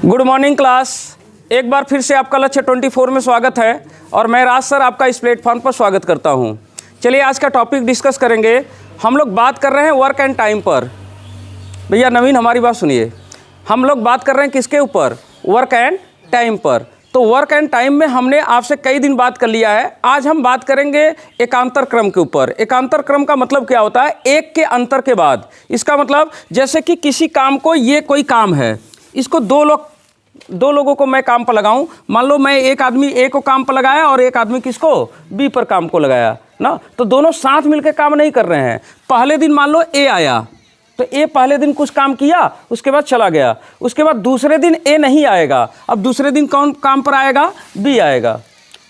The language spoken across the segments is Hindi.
Good morning class. एक बार फिर से आपका लक्ष्य 24 में स्वागत है और मैं राज सर आपका इस प्लेटफॉर्म पर स्वागत करता हूं। चलिए आज का टॉपिक डिस्कस करेंगे। हम लोग बात कर रहे हैं वर्क एंड टाइम पर। भैया नवीन हमारी बात सुनिए, हम लोग बात कर रहे हैं किसके ऊपर? वर्क एंड टाइम पर। तो वर्क एंड टाइम में हमने आपसे कई दिन बात कर लिया है। आज हम बात करेंगे एकांतर क्रम के ऊपर। एकांतर क्रम का मतलब क्या होता है? एक के अंतर के बाद। इसका मतलब जैसे कि किसी काम को, ये कोई काम है, इसको दो लोगों को मैं काम पर लगाऊं। मान लो मैं एक आदमी ए को काम पर लगाया और एक आदमी किसको? बी पर काम को लगाया ना। तो दोनों साथ मिलकर काम नहीं कर रहे हैं। पहले दिन मान लो ए आया, तो ए पहले दिन कुछ काम किया, उसके बाद चला गया। उसके बाद दूसरे दिन ए नहीं आएगा। अब दूसरे दिन कौन काम पर आएगा? बी आएगा।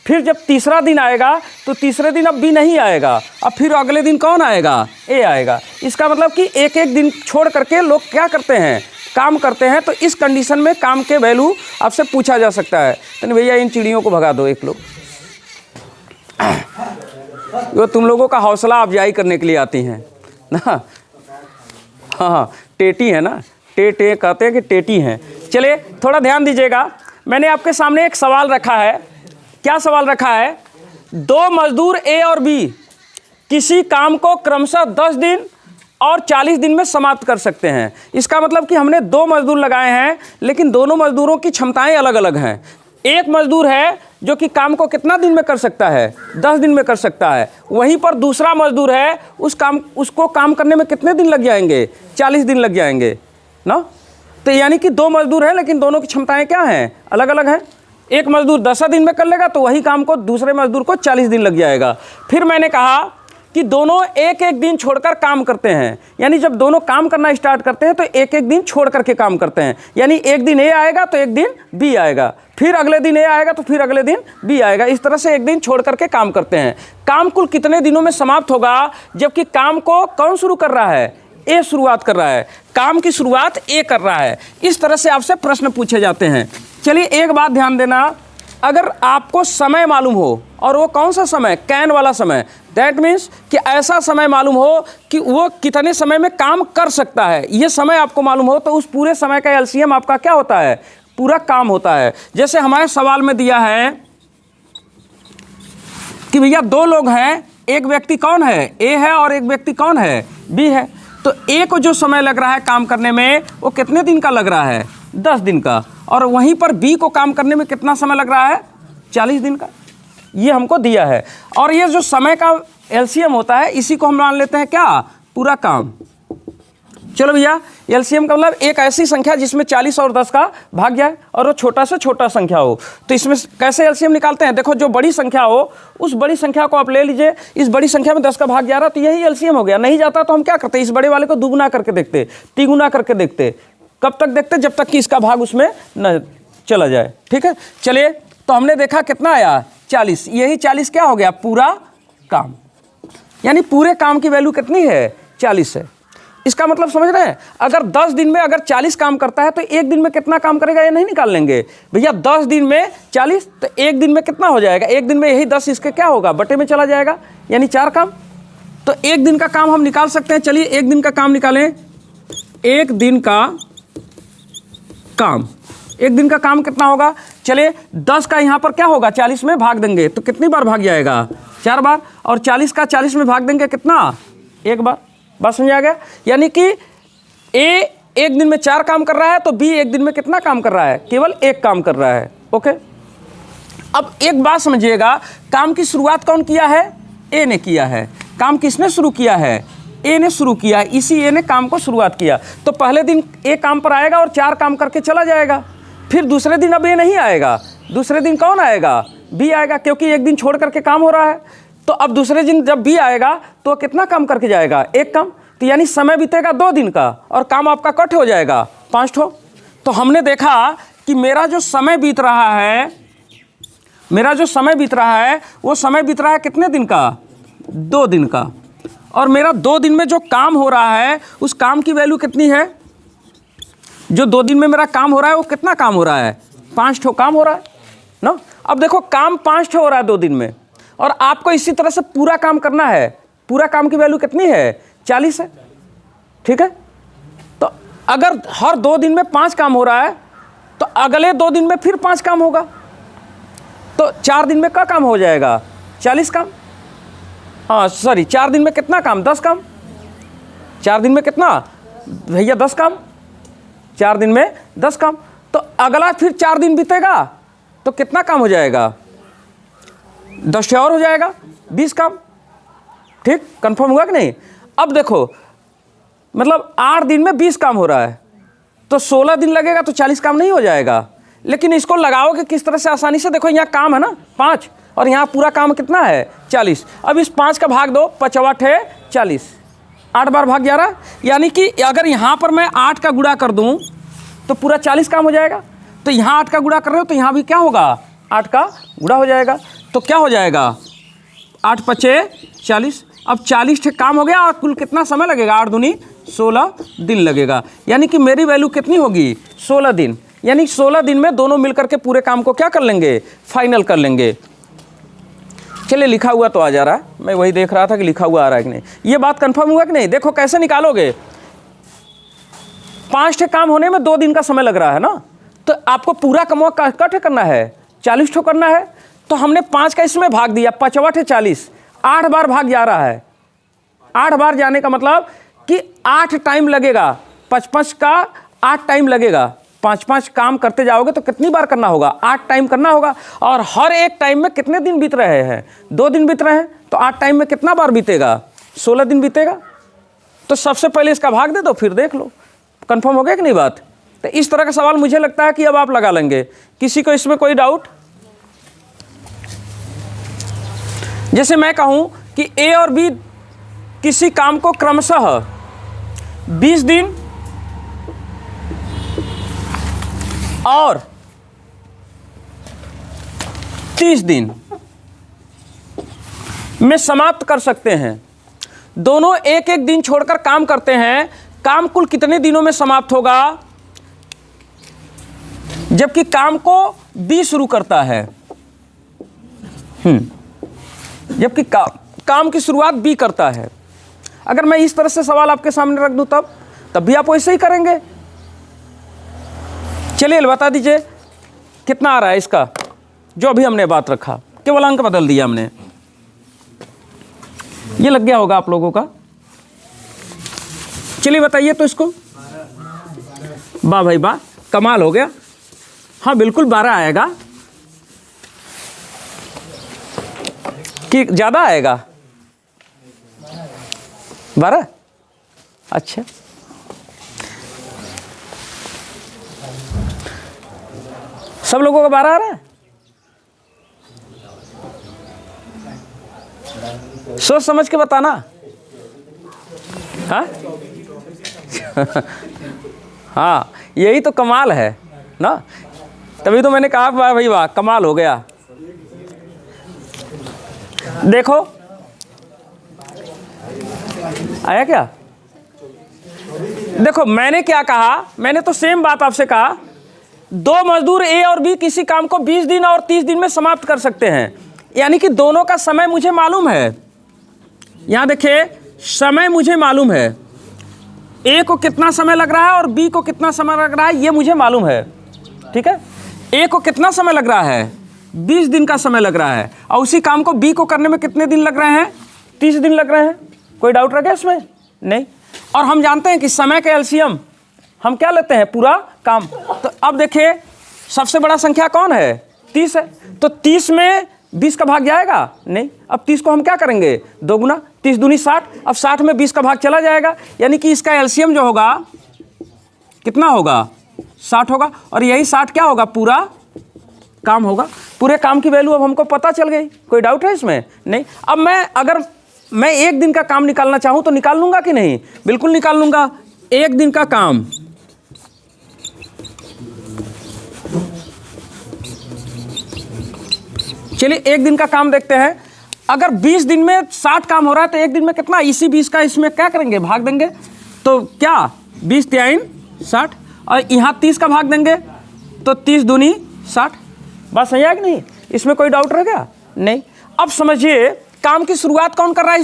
फिर जब तीसरा दिन आएगा तो तीसरे दिन अब बी नहीं आएगा। अब फिर अगले दिन कौन आएगा? ए आएगा। इसका मतलब कि एक एक दिन छोड़ करके लोग क्या करते हैं? काम करते हैं। तो इस कंडीशन में काम के वैल्यू आपसे पूछा जा सकता है। तो भैया इन चिड़ियों को भगा दो एक लोग, वो तुम लोगों का हौसला अफजाई करने के लिए आती हैं ना। हाँ, टेटी है ना, टे कहते हैं कि टेटी हैं। चलिए थोड़ा ध्यान दीजिएगा। मैंने आपके सामने एक सवाल रखा है। क्या सवाल रखा है? दो मजदूर ए और बी किसी काम को क्रमशः 10 दिन और 40 दिन में समाप्त कर सकते हैं। इसका मतलब कि हमने दो मजदूर लगाए हैं, लेकिन दोनों मजदूरों की क्षमताएं अलग अलग हैं। एक मजदूर है जो कि काम को कितना दिन में कर सकता है? 10 दिन में कर सकता है। वहीं पर दूसरा मजदूर है, उसको काम करने में कितने दिन लग जाएंगे? 40 दिन लग जाएंगे ना। तो यानी कि दो मजदूर हैं, लेकिन दोनों की क्षमताएं क्या हैं? अलग अलग हैं। एक मजदूर 10 दिन में कर लेगा तो वही काम को दूसरे मजदूर को 40 दिन लग जाएगा। फिर मैंने कहा कि दोनों एक एक दिन छोड़कर काम करते हैं। यानी जब दोनों काम करना स्टार्ट करते हैं तो एक एक दिन छोड़ करके काम करते हैं। यानी एक दिन ए आएगा तो एक दिन बी आएगा, फिर अगले दिन ए आएगा तो फिर अगले दिन बी आएगा। इस तरह से एक दिन छोड़ करके काम करते हैं। काम कुल कितने दिनों में समाप्त होगा? जबकि काम को कौन शुरू कर रहा है? ए शुरुआत कर रहा है। काम की शुरुआत ए कर रहा है। इस तरह से आपसे प्रश्न पूछे जाते हैं। चलिए एक बात ध्यान देना, अगर आपको समय मालूम हो, और वो कौन सा समय? कैन वाला समय। दैट मीन्स कि ऐसा समय मालूम हो कि वो कितने समय में काम कर सकता है, ये समय आपको मालूम हो, तो उस पूरे समय का एलसीएम आपका क्या होता है? पूरा काम होता है। जैसे हमारे सवाल में दिया है कि भैया दो लोग हैं, एक व्यक्ति कौन है? ए है, और एक व्यक्ति कौन है? बी है। तो ए को जो समय लग रहा है काम करने में, वो कितने दिन का लग रहा है? 10 दिन का। और वहीं पर बी को काम करने में कितना समय लग रहा है? 40 दिन का। ये हमको दिया है। और ये जो समय का एलसीएम होता है, इसी को हम मान लेते हैं क्या? पूरा काम। चलो भैया, एलसीएम का मतलब एक ऐसी संख्या जिसमें 40 और 10 का भाग जाए और वो छोटा से छोटा संख्या हो। तो इसमें कैसे एलसीएम निकालते हैं? देखो, जो बड़ी संख्या हो उस बड़ी संख्या को आप ले लीजिए। इस बड़ी संख्या में 10 का भाग जा रहा, तो यही एलसीएम हो गया। नहीं जाता तो हम क्या करते? इस बड़े वाले को दुगुना करके देखते, तिगुना करके देखते। कब तक देखते? जब तक कि इसका भाग उसमें न चला जाए। ठीक है। चलिए, तो हमने देखा कितना आया? 40। यही 40 क्या हो गया? पूरा काम। यानी पूरे काम की वैल्यू कितनी है? 40 है। इसका मतलब समझ रहे हैं? अगर 10 दिन में अगर 40 काम करता है तो एक दिन में कितना काम करेगा? ये नहीं निकाल लेंगे भैया। 10 दिन में 40, तो एक दिन में कितना हो जाएगा? एक दिन में यही 10 इसके क्या होगा? बटे में चला जाएगा, यानी 4 काम। तो एक दिन का काम हम निकाल सकते हैं। चलिए एक दिन का काम निकालें। एक दिन का काम, एक दिन का काम कितना होगा? चलिए 10 का यहाँ पर क्या होगा? 40 में भाग देंगे तो कितनी बार भाग जाएगा? 4 बार। और 40 का 40 में भाग देंगे कितना? 1 बार। बात समझ आ गया? यानी कि ए एक दिन में 4 काम कर रहा है, तो बी एक दिन में कितना काम कर रहा है? केवल 1 काम कर रहा है। ओके। अब एक बात समझिएगा, काम की शुरुआत कौन किया है? ए ने किया है। काम किसने शुरू किया है? ए ने शुरू किया। इसी ए ने काम को शुरुआत किया। तो पहले दिन ए काम पर आएगा और 4 काम करके चला जाएगा। फिर दूसरे दिन अब ए नहीं आएगा, दूसरे दिन कौन आएगा? बी आएगा, क्योंकि एक दिन छोड़ करके काम हो रहा है। तो अब दूसरे दिन जब बी आएगा तो कितना काम करके जाएगा? 1 काम। तो यानी समय बीतेगा 2 दिन का और काम आपका कट हो जाएगा 5 ठो। तो हमने देखा कि मेरा जो समय बीत रहा है, वो समय बीत रहा है कितने दिन का? 2 दिन का। और मेरा 2 दिन में जो काम हो रहा है, उस काम की वैल्यू कितनी है? जो 2 दिन में मेरा काम हो रहा है वो कितना काम हो रहा है? 5 ठो काम हो रहा है ना। अब देखो, काम 5 ठो हो रहा है 2 दिन में, और आपको इसी तरह से पूरा काम करना है। पूरा काम की वैल्यू कितनी है? 40 है। ठीक है। तो अगर हर 2 दिन में 5 काम हो रहा है तो अगले 2 दिन में फिर 5 काम होगा, तो 4 दिन में क्या काम हो जाएगा? 40 काम। हाँ सॉरी, 4 दिन में कितना काम? 10 काम। 4 दिन में कितना भैया? 10 काम। 4 दिन में 10 काम। तो अगला फिर 4 दिन बीतेगा तो कितना काम हो जाएगा? 10 और हो जाएगा, 20 काम। ठीक, कंफर्म हुआ कि नहीं? अब देखो, मतलब 8 दिन में 20 काम हो रहा है, तो 16 दिन लगेगा तो 40 काम नहीं हो जाएगा। लेकिन इसको लगाओगे किस तरह से आसानी से? देखो यहाँ काम है ना 5, और यहाँ पूरा काम कितना है? 40। अब इस 5 का भाग दो, 5 8 40, 8 बार भाग 11, यानी कि अगर यहाँ पर मैं 8 का गुणा कर दूँ तो पूरा 40 काम हो जाएगा। तो यहाँ 8 का गुणा कर रहे हो तो यहाँ भी क्या होगा? 8 का गुणा हो जाएगा। तो क्या हो जाएगा? 8 5 40। अब 40 काम हो गया, और कुल कितना समय लगेगा? 8 दूनी 16 दिन लगेगा। यानी कि मेरी वैल्यू कितनी होगी? 16 दिन। यानी 16 दिन में दोनों मिलकर के पूरे काम को क्या कर लेंगे? फाइनल कर लेंगे। चलिए, लिखा हुआ तो आ जा रहा है, मैं वही देख रहा था कि लिखा हुआ आ रहा है कि नहीं। ये बात कंफर्म हुआ कि नहीं? देखो कैसे निकालोगे। 5 काम होने में 2 दिन का समय लग रहा है ना, तो आपको पूरा कमवा कट करना है, 40 करना है। तो हमने 5 का इसमें भाग दिया, 5 8 40, 8 बार भाग जा रहा है। 8 बार जाने का मतलब कि 8 टाइम लगेगा, 5 का 8 टाइम लगेगा। 5 काम करते जाओगे तो कितनी बार करना होगा? 8 टाइम करना होगा। और हर एक टाइम में कितने दिन बीत रहे हैं? 2 दिन बीत रहे हैं, तो 8 टाइम में कितना बार बीतेगा? 16 दिन बीतेगा। तो सबसे पहले इसका भाग दे दो, फिर देख लो। कंफर्म हो गया कि नहीं बात? तो इस तरह का सवाल मुझे लगता है कि अब आप लगा लेंगे। किसी को इसमें कोई डाउट? जैसे मैं कहूं कि ए और बी किसी काम को क्रमशः 20 दिन और 30 दिन में समाप्त कर सकते हैं। दोनों एक एक दिन छोड़कर काम करते हैं। काम कुल कितने दिनों में समाप्त होगा? जबकि काम को बी शुरू करता है, जबकि काम की शुरुआत बी करता है। अगर मैं इस तरह से सवाल आपके सामने रख दूं तब भी आप वैसे ही करेंगे। चलिए बता दीजिए कितना आ रहा है इसका, जो अभी हमने बात रखा, केवल अंक बदल दिया हमने। ये लग गया होगा आप लोगों का। चलिए बताइए तो इसको। वाह भाई वाह, कमाल हो गया। हाँ बिल्कुल 12 आएगा कि ज़्यादा आएगा? 12। अच्छा, सब लोगों का 12 आ रहा है? सोच समझ के बताना। हाँ हाँ, यही तो कमाल है ना। तभी तो मैंने कहा वाह भाई वाह, कमाल हो गया। देखो आया क्या? देखो मैंने क्या कहा, मैंने तो सेम बात आपसे कहा। 2 मजदूर ए और बी किसी काम को 20 दिन और 30 दिन में समाप्त कर सकते हैं। यानी कि दोनों का समय मुझे मालूम है। यहां देखिए, समय मुझे मालूम है। ए को कितना समय लग रहा है और बी को कितना समय लग रहा है, ये मुझे मालूम है। ठीक है, ए को कितना समय लग रहा है? 20 दिन का समय लग रहा है। और उसी काम को बी को करने में कितने दिन लग रहे हैं? 30 दिन लग रहे हैं। कोई डाउट रह गया इसमें? नहीं। और हम जानते हैं कि समय का एलसीएम हम क्या लेते हैं? पूरा काम। तो अब देखिए, सबसे बड़ा संख्या कौन है? 30 है। तो 30 में 20 का भाग जाएगा? नहीं। अब 30 को हम क्या करेंगे? 2 गुना, 30 दूनी 60। अब 60 में 20 का भाग चला जाएगा, यानी कि इसका एलसीएम जो होगा कितना होगा? 60 होगा। और यही 60 क्या होगा? पूरा काम होगा। पूरे काम की वैल्यू अब हमको पता चल गई। कोई डाउट है इसमें? नहीं। अब अगर मैं 1 दिन का काम निकालना चाहूं तो निकाल लूंगा कि नहीं? बिल्कुल निकाल लूंगा। 1 दिन का काम, चलिए 1 दिन का काम देखते हैं। अगर 20 दिन में 60 काम हो रहा है तो 1 दिन में कितना? इसी 20 का इसमें क्या करेंगे? भाग देंगे। तो क्या 20 3 60, और यहाँ 30 का भाग देंगे तो 30 दूनी 60। बात सही है कि नहीं? इसमें कोई डाउट रह गया? नहीं। अब समझिए, काम की शुरुआत कौन कर रहा है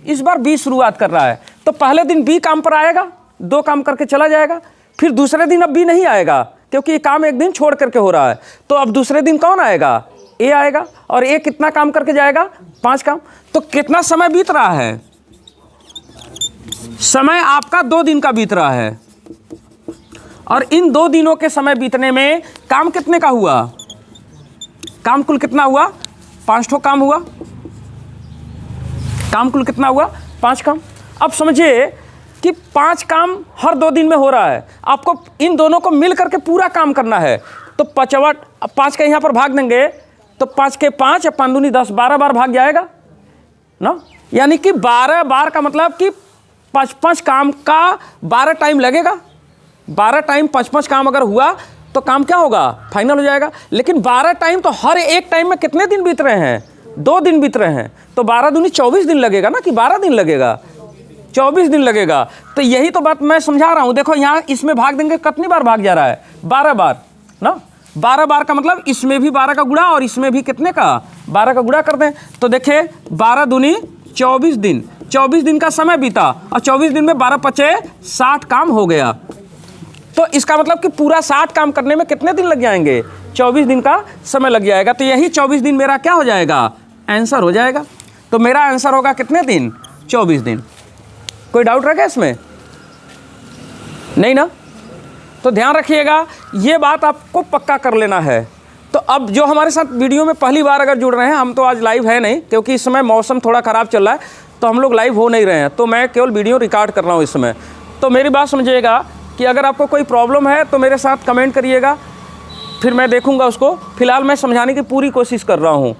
इस बार बी शुरुआत कर रहा है। तो पहले दिन बी काम पर आएगा, 2 काम करके चला जाएगा। फिर दूसरे दिन अब बी नहीं आएगा, क्योंकि ये काम एक दिन छोड़ करके हो रहा है। तो अब दूसरे दिन कौन आएगा? ए आएगा, और ए कितना काम करके जाएगा? 5 काम। तो कितना समय बीत रहा है? समय आपका 2 दिन का बीत रहा है, और इन 2 दिनों के समय बीतने में काम कितने का हुआ? काम कुल कितना हुआ? 5 ठो काम हुआ। काम कुल कितना हुआ? 5 काम। अब समझिए कि 5 काम हर 2 दिन में हो रहा है, आपको इन दोनों को मिल करके पूरा काम करना है। तो 5 का यहाँ पर भाग देंगे तो 5 के 5 5 दूनी 10, 12 बार भाग जाएगा ना। यानी कि 12 बार का मतलब कि 5 काम का 12 टाइम लगेगा। 12 टाइम 5 काम अगर हुआ तो काम क्या होगा? फाइनल हो जाएगा। लेकिन 12 टाइम तो हर एक टाइम में कितने दिन बीत रहे हैं? 2 दिन बीत रहे हैं। तो 12 दूनी 24 दिन लगेगा ना, कि 12 दिन लगेगा? 24 दिन लगेगा। तो यही तो बात मैं समझा रहा हूँ। देखो यहाँ इसमें भाग देंगे, कितनी बार भाग जा रहा है? 12 बार ना। 12 बार का मतलब इसमें भी 12 का गुणा और इसमें भी कितने का? 12 का गुणा कर दें तो देखिए 12 दूनी 24 दिन, 24 दिन का समय बीता, और 24 दिन में 12 पचे 60 काम हो गया। तो इसका मतलब कि पूरा 60 काम करने में कितने दिन लग जाएंगे? 24 दिन का समय लग जाएगा। तो यही 24 दिन मेरा क्या हो जाएगा? आंसर हो जाएगा। तो मेरा आंसर होगा कितने दिन? 24 दिन। कोई डाउट रखा इसमें? नहीं ना? तो ध्यान रखिएगा, ये बात आपको पक्का कर लेना है। तो अब जो हमारे साथ वीडियो में पहली बार अगर जुड़ रहे हैं, हम तो आज लाइव है नहीं क्योंकि इस समय मौसम थोड़ा ख़राब चल रहा है, तो हम लोग लाइव हो नहीं रहे हैं, तो मैं केवल वीडियो रिकॉर्ड कर रहा हूँ इस समय। तो मेरी बात समझिएगा कि अगर आपको कोई प्रॉब्लम है तो मेरे साथ कमेंट करिएगा, फिर मैं देखूँगा उसको। फिलहाल मैं समझाने की पूरी कोशिश कर रहा हूँ।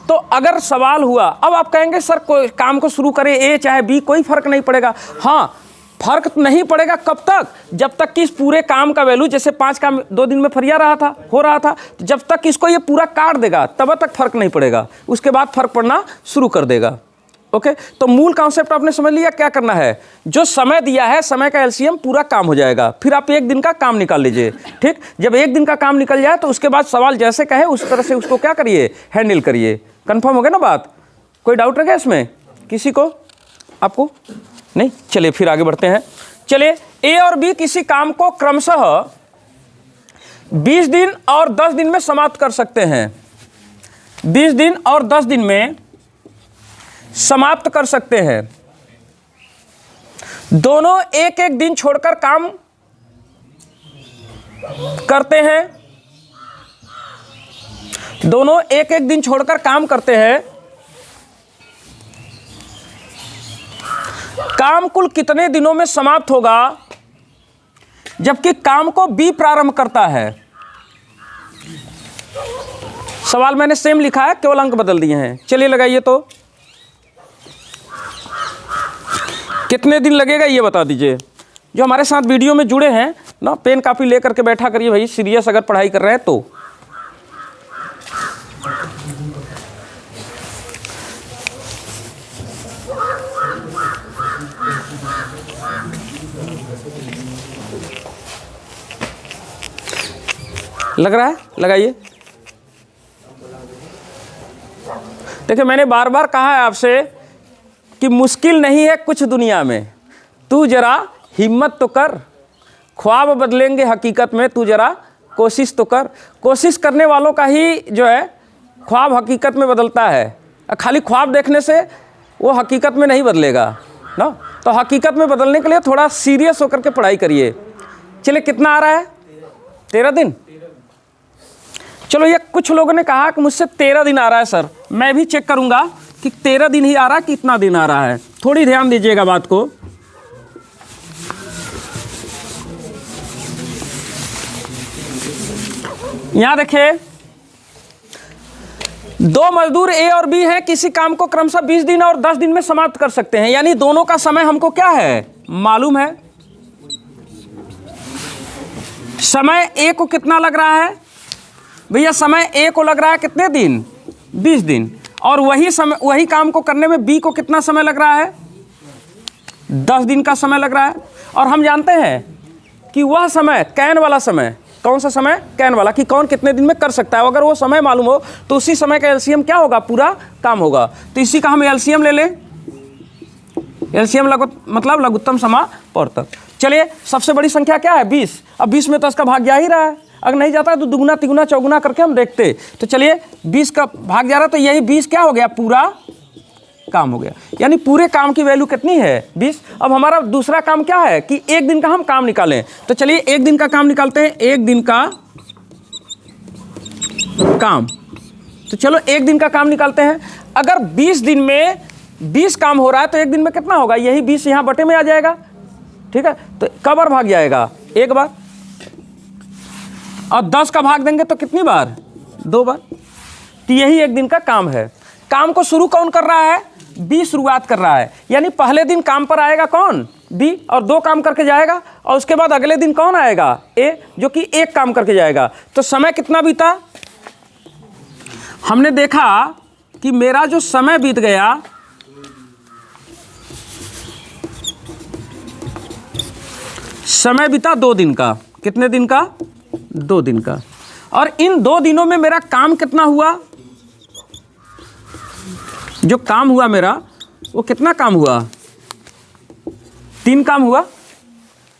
तो अगर सवाल हुआ, अब आप कहेंगे सर कोई काम को शुरू करें ए चाहे बी, कोई फ़र्क नहीं पड़ेगा। हाँ, फर्क नहीं पड़ेगा कब तक? जब तक कि इस पूरे काम का वैल्यू, जैसे 5 काम 2 दिन में फरिया रहा था, हो रहा था, तो जब तक इसको ये पूरा काट देगा तब तक फर्क नहीं पड़ेगा, उसके बाद फर्क पड़ना शुरू कर देगा। ओके, तो मूल कॉन्सेप्ट आपने समझ लिया। क्या करना है? जो समय दिया है, समय का एलसीएम, पूरा काम हो जाएगा। फिर आप 1 दिन का काम निकाल लीजिए। ठीक, जब 1 दिन का काम निकल जाए तो उसके बाद सवाल जैसे कहे उस तरह से उसको क्या करिए? हैंडल करिए। कंफर्म हो गया ना बात? कोई डाउट रह इसमें किसी को? आपको नहीं? चलिए फिर आगे बढ़ते हैं। चलिए, ए और बी किसी काम को क्रमशः 20 दिन और 10 दिन में समाप्त कर सकते हैं। 20 दिन और 10 दिन में समाप्त कर सकते हैं। दोनों एक एक दिन छोड़कर काम करते हैं। दोनों एक एक दिन छोड़कर काम करते हैं। काम कुल कितने दिनों में समाप्त होगा? जबकि काम को बी प्रारंभ करता है। सवाल मैंने सेम लिखा है, केवल अंक बदल दिए हैं। चलिए लगाइए, तो कितने दिन लगेगा ये बता दीजिए। जो हमारे साथ वीडियो में जुड़े हैं ना, पेन कापी लेकर के बैठा करिए भाई, सीरियस अगर पढ़ाई कर रहे हैं तो। लग रहा है? लगाइए। देखिए, मैंने बार बार कहा है आपसे कि मुश्किल नहीं है कुछ दुनिया में, तू जरा हिम्मत तो कर, ख्वाब बदलेंगे हकीकत में, तू जरा कोशिश तो कर। कोशिश करने वालों का ही जो है ख्वाब हकीकत में बदलता है। खाली ख्वाब देखने से वो हकीकत में नहीं बदलेगा ना। तो हकीकत में बदलने के लिए थोड़ा सीरियस होकर के पढ़ाई करिए। चलिए, कितना आ रहा है? 13 दिन। चलो, ये कुछ लोगों ने कहा कि मुझसे 13 दिन आ रहा है सर। मैं भी चेक करूंगा कि 13 दिन ही आ रहा है, कितना दिन आ रहा है। थोड़ी ध्यान दीजिएगा बात को। यहां देखिए, 2 मजदूर ए और बी हैं, किसी काम को क्रमशः 20 दिन और 10 दिन में समाप्त कर सकते हैं। यानी दोनों का समय हमको क्या है? मालूम है। समय ए को कितना लग रहा है भैया? समय ए को लग रहा है कितने दिन? 20 दिन। और वही काम को करने में बी को कितना समय लग रहा है? 10 दिन का समय लग रहा है। और हम जानते हैं कि वह समय, कैन वाला समय, कौन सा समय? कैन वाला, कि कौन कितने दिन में कर सकता है। अगर वो समय मालूम हो तो उसी समय का एलसीएम क्या होगा? पूरा काम होगा। तो इसी का हम एलसीएम ले लें। एलसीएम मतलब लघुत्तम समापवर्तक। चलिए, सबसे बड़ी संख्या क्या है? 20। अब 20 में 10 का भाग जा ही रहा है। अगर नहीं जाता है तो दुगुना तिगुना चौगुना करके हम देखते। तो चलिए 20 का भाग जा रहा, तो यही 20 क्या हो गया, पूरा काम हो गया। यानी पूरे काम की वैल्यू कितनी है, 20। अब हमारा दूसरा काम क्या है कि एक दिन का हम काम निकालें। तो चलिए एक दिन का काम निकालते हैं, एक दिन का काम। तो चलो एक दिन का काम निकालते हैं। अगर 20 दिन में 20 काम हो रहा है तो एक दिन में कितना होगा, यही 20 यहाँ बटे में आ जाएगा, ठीक है। तो कब बार भाग जाएगा, एक बार, और 10 का भाग देंगे तो कितनी बार, 2 बार। तो यही एक दिन का काम है। काम को शुरू कौन कर रहा है, बी शुरुआत कर रहा है। यानी पहले दिन काम पर आएगा कौन, बी, और 2 काम करके जाएगा, और उसके बाद अगले दिन कौन आएगा, ए, जो कि 1 काम करके जाएगा। तो समय कितना बीता, हमने देखा कि मेरा जो समय बीत गया, समय बीता 2 दिन का। कितने दिन का, 2 दिन का। और इन 2 दिनों में मेरा काम कितना हुआ, जो काम हुआ मेरा वो कितना काम हुआ, 3 काम हुआ।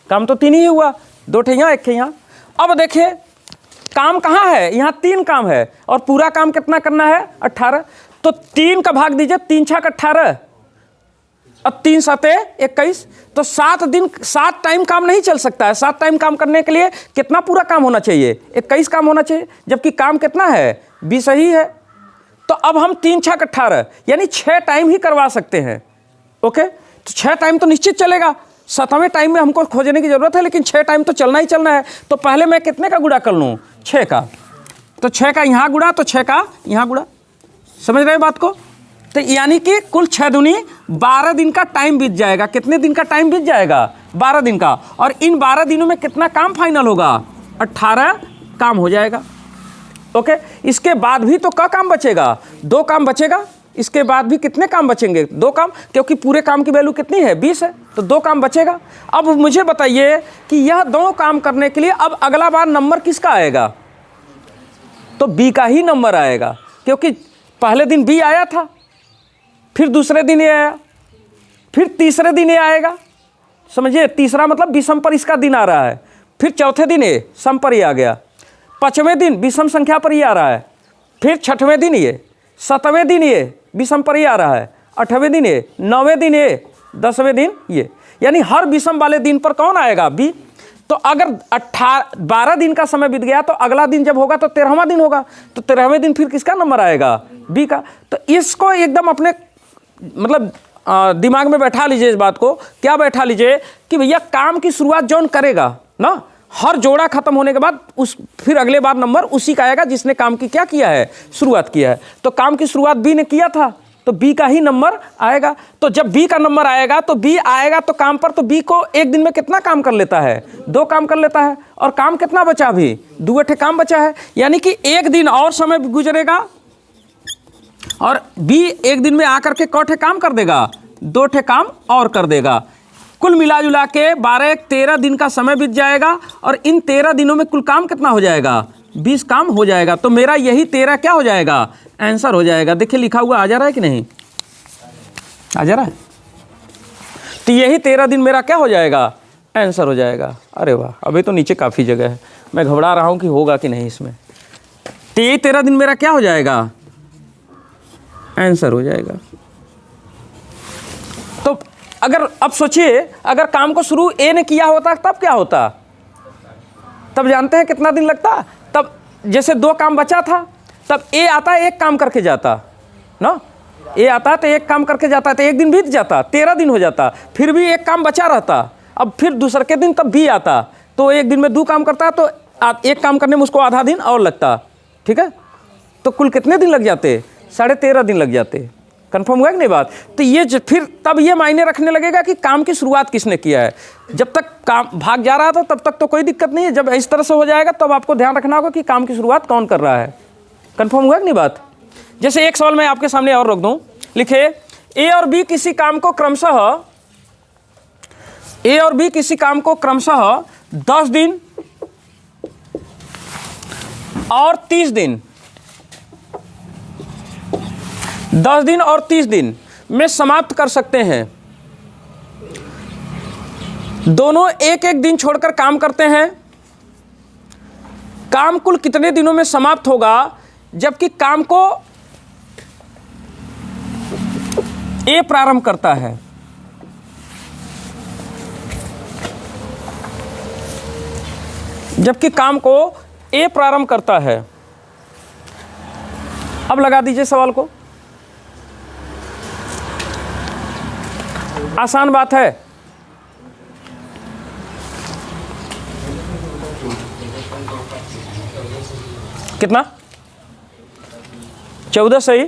काम तो 3 ही हुआ, 2 ठे यहाँ 1 ठे यहाँ। अब देखिए काम कहाँ है, यहाँ 3 काम है, और पूरा काम कितना करना है, 18। तो 3 का भाग दीजिए, 3 छक 18, अब 3 सते 21। तो 7 दिन 7 टाइम काम नहीं चल सकता है। 7 टाइम काम करने के लिए कितना पूरा काम होना चाहिए, 21 काम होना चाहिए, जबकि काम कितना है, 20 ही है। तो अब हम 3 छक 18 यानी 6 टाइम ही करवा सकते हैं। ओके, तो 6 टाइम तो निश्चित चलेगा। 7वें टाइम में हमको खोजने की जरूरत है, लेकिन 6 टाइम तो चलना ही चलना है। तो पहले मैं कितने का गुणा कर लूँ, 6 का। तो 6 का यहाँ गुणा, तो 6 का यहाँ गुणा। समझ रहे हैं बात को। तो यानी कि कुल 6 दूनी 12 दिन का टाइम बीत जाएगा। कितने दिन का टाइम बीत जाएगा, 12 दिन का। और इन 12 दिनों में कितना काम फाइनल होगा, 18 काम हो जाएगा। ओके, इसके बाद भी तो क्या काम बचेगा, 2 काम बचेगा। इसके बाद भी कितने काम बचेंगे, 2 काम, क्योंकि पूरे काम की वैल्यू कितनी है, 20 है, तो 2 काम बचेगा। अब मुझे बताइए कि यह 2 काम करने के लिए अब अगला बार नंबर किसका आएगा, तो बी का ही नंबर आएगा, क्योंकि पहले दिन बी आया था, फिर दूसरे दिन ये आया, फिर तीसरे दिन ये आएगा। समझिए, तीसरा मतलब विषम पर इसका दिन आ रहा है, फिर चौथे दिन ये सम पर ही आ गया, 5वें दिन विषम संख्या पर ही आ रहा है, फिर 6वें दिन ये, 7वें दिन ये विषम पर ही आ रहा है, 8वें दिन ये, 9वें दिन ये, 10वें दिन ये। यानी हर विषम वाले दिन पर कौन आएगा, बी। तो अगर 12 दिन का समय बीत गया तो अगला दिन जब होगा तो 13वां दिन होगा, तो 13वें दिन फिर किसका नंबर आएगा, बी का। तो इसको एकदम अपने मतलब दिमाग में बैठा लीजिए इस बात को। क्या बैठा लीजिए कि भैया काम की शुरुआत जौन करेगा ना, हर जोड़ा खत्म होने के बाद फिर अगले बार नंबर उसी का आएगा जिसने काम की क्या किया है, शुरुआत किया है। तो काम की शुरुआत बी ने किया था, तो बी का ही नंबर आएगा। तो जब बी का नंबर आएगा तो बी आएगा तो काम पर, तो बी को एक दिन में कितना काम कर लेता है, 2 काम कर लेता है। और काम कितना बचा, अभी 2 ठे काम बचा है। यानी कि एक दिन और समय गुजरेगा और बी एक दिन में आकर के कौ ठे काम कर देगा, 2 ठे काम और कर देगा। कुल मिला जुला के 12-13 दिन का समय बीत जाएगा, और इन 13 दिनों में कुल काम कितना हो जाएगा, 20 काम हो जाएगा। तो मेरा यही 13 क्या हो जाएगा, आंसर हो जाएगा। देखिए लिखा हुआ आ जा रहा है कि नहीं, आ जा रहा है। तो यही 13 दिन मेरा क्या हो जाएगा, आंसर हो जाएगा। अरे वाह, अभी तो नीचे काफ़ी जगह है, मैं घबरा रहा हूँ कि होगा कि नहीं इसमें। तो यही 13 दिन मेरा क्या हो जाएगा, आंसर हो जाएगा। तो अगर अब सोचिए, अगर काम को शुरू ए ने किया होता तब क्या होता, तब जानते हैं कितना दिन लगता। तब जैसे 2 काम बचा था, तब ए आता है 1 काम करके जाता ना, ए आता है तो 1 काम करके जाता है, तो 1 दिन बीत जाता, 13 दिन हो जाता। फिर भी 1 काम बचा रहता। अब फिर दूसरे के दिन तब बी आता, तो 1 दिन में 2 काम करता, तो 1 काम करने में उसको आधा दिन और लगता। ठीक है, तो कुल कितने दिन लग जाते, 13.5 दिन लग जाते। कंफर्म हुआ कि नहीं बात। तो ये फिर तब ये मायने रखने लगेगा कि काम की शुरुआत किसने किया है। जब तक काम भाग जा रहा था तब तक तो कोई दिक्कत नहीं है, जब इस तरह से हो जाएगा तब आपको ध्यान रखना होगा कि काम की शुरुआत कौन कर रहा है। कंफर्म हुआ कि नहीं बात। जैसे एक सवाल मैं आपके सामने और रख दूं, लिखे ए और बी किसी काम को क्रमशः 10 दिन और 30 दिन, 10 दिन और 30 दिन में समाप्त कर सकते हैं। दोनों एक एक दिन छोड़कर काम करते हैं। काम कुल कितने दिनों में समाप्त होगा, जबकि काम को ए प्रारंभ करता है। जबकि काम को ए प्रारंभ करता है। अब लगा दीजिए सवाल को, आसान बात है। कितना? 14 सही।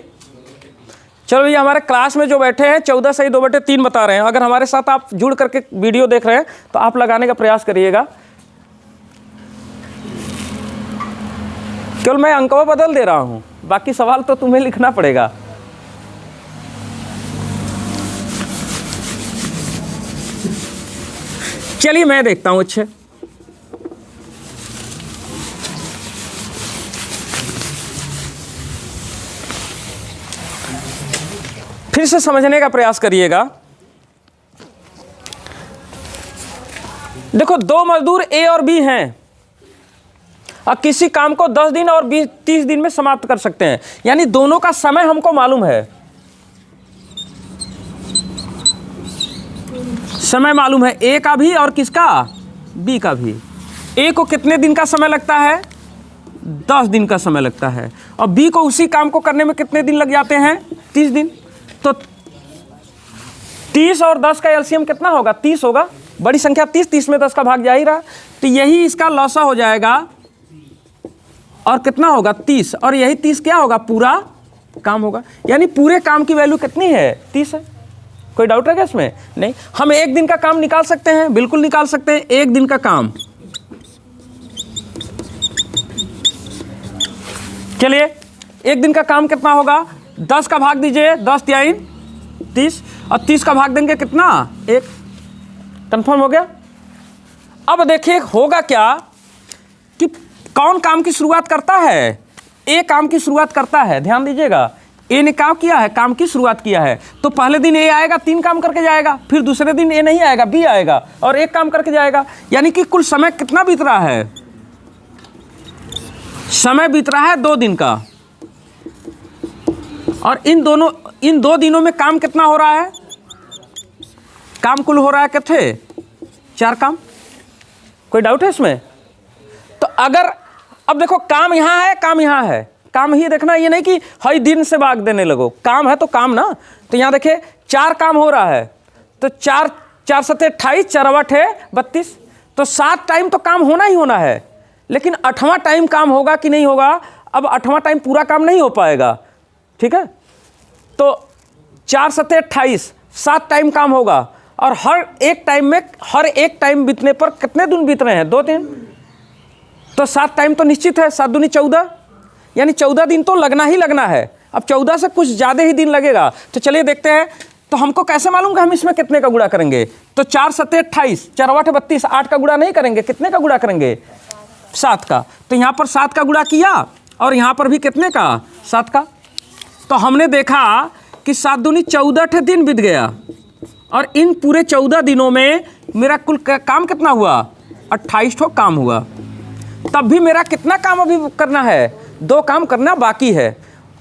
चलो भैया, हमारे क्लास में जो बैठे हैं 14 सही 2/3 बता रहे हैं। अगर हमारे साथ आप जुड़ करके वीडियो देख रहे हैं तो आप लगाने का प्रयास करिएगा। केवल मैं अंकों बदल दे रहा हूं, बाकी सवाल तो तुम्हें लिखना पड़ेगा। चलिए मैं देखता हूं। अच्छे, फिर से समझने का प्रयास करिएगा। देखो, दो मजदूर ए और बी हैं और किसी काम को 10 दिन और 30 दिन में समाप्त कर सकते हैं, यानी दोनों का समय हमको मालूम है। समय मालूम है ए का भी और किसका, बी का भी। ए को कितने दिन का समय लगता है, 10 दिन का समय लगता है, और बी को उसी काम को करने में कितने दिन लग जाते हैं, 30 दिन। तो 30 और 10 का एलसीएम कितना होगा, 30 होगा। बड़ी संख्या 30 में 10 का भाग जा ही रहा, तो यही इसका लौसा हो जाएगा। और कितना होगा, 30, और यही 30 क्या होगा, पूरा काम होगा। यानी पूरे काम की वैल्यू कितनी है, 30 है। कोई डाउट है क्या इसमें? नहीं। हम एक दिन का काम निकाल सकते हैं, बिल्कुल निकाल सकते हैं। एक दिन का काम, चलिए एक दिन का काम कितना होगा, 10 का भाग दीजिए, 10 तिहाई 30, और 30 का भाग देंगे कितना, 1। कंफर्म हो गया। अब देखिए होगा क्या कि कौन काम की शुरुआत करता है, ए काम की शुरुआत करता है। ध्यान दीजिएगा, ए ने काम किया है, काम की शुरुआत किया है, तो पहले दिन ए आएगा, 3 काम करके जाएगा। फिर दूसरे दिन ए नहीं आएगा, बी आएगा और 1 काम करके जाएगा। यानी कि कुल समय कितना बीत रहा है, समय बीत रहा है 2 दिन का। और इन 2 दिनों में काम कितना हो रहा है, काम कुल हो रहा है कितने, 4 काम। कोई डाउट है इसमें? तो अगर अब देखो, काम यहाँ है, काम यहाँ है, काम ही देखना, ये नहीं कि हर दिन से भाग देने लगो। काम है तो काम ना। तो यहाँ देखिए 4 काम हो रहा है, तो 4 7 28, 4 8 32, तो 7 टाइम तो काम होना ही होना है। लेकिन 8वां टाइम काम होगा कि नहीं होगा, अब 8वां टाइम पूरा काम नहीं हो पाएगा, ठीक है। तो 4 7 28, 7 टाइम काम होगा, और हर एक टाइम बीतने पर कितने दिन बीत रहे हैं, 2 दिन। तो 7 टाइम तो निश्चित है, 7 दूनी 14, यानी 14 दिन तो लगना ही लगना है। अब 14 से कुछ ज़्यादा ही दिन लगेगा। तो चलिए देखते हैं, तो हमको कैसे मालूम कि हम इसमें कितने का गुणा करेंगे। तो 4 7 28, 4 8 32, 8 का गुणा नहीं करेंगे, कितने का गुणा करेंगे, 7 का। तो यहाँ पर 7 का गुणा किया, और यहाँ पर भी कितने का, 7 का। तो हमने देखा कि 7 दूनी 14 दिन बीत गया, और इन पूरे 14 दिनों में मेरा कुल काम कितना हुआ, 28 काम हुआ। तब भी मेरा कितना काम अभी करना है, 2 काम करना बाकी है।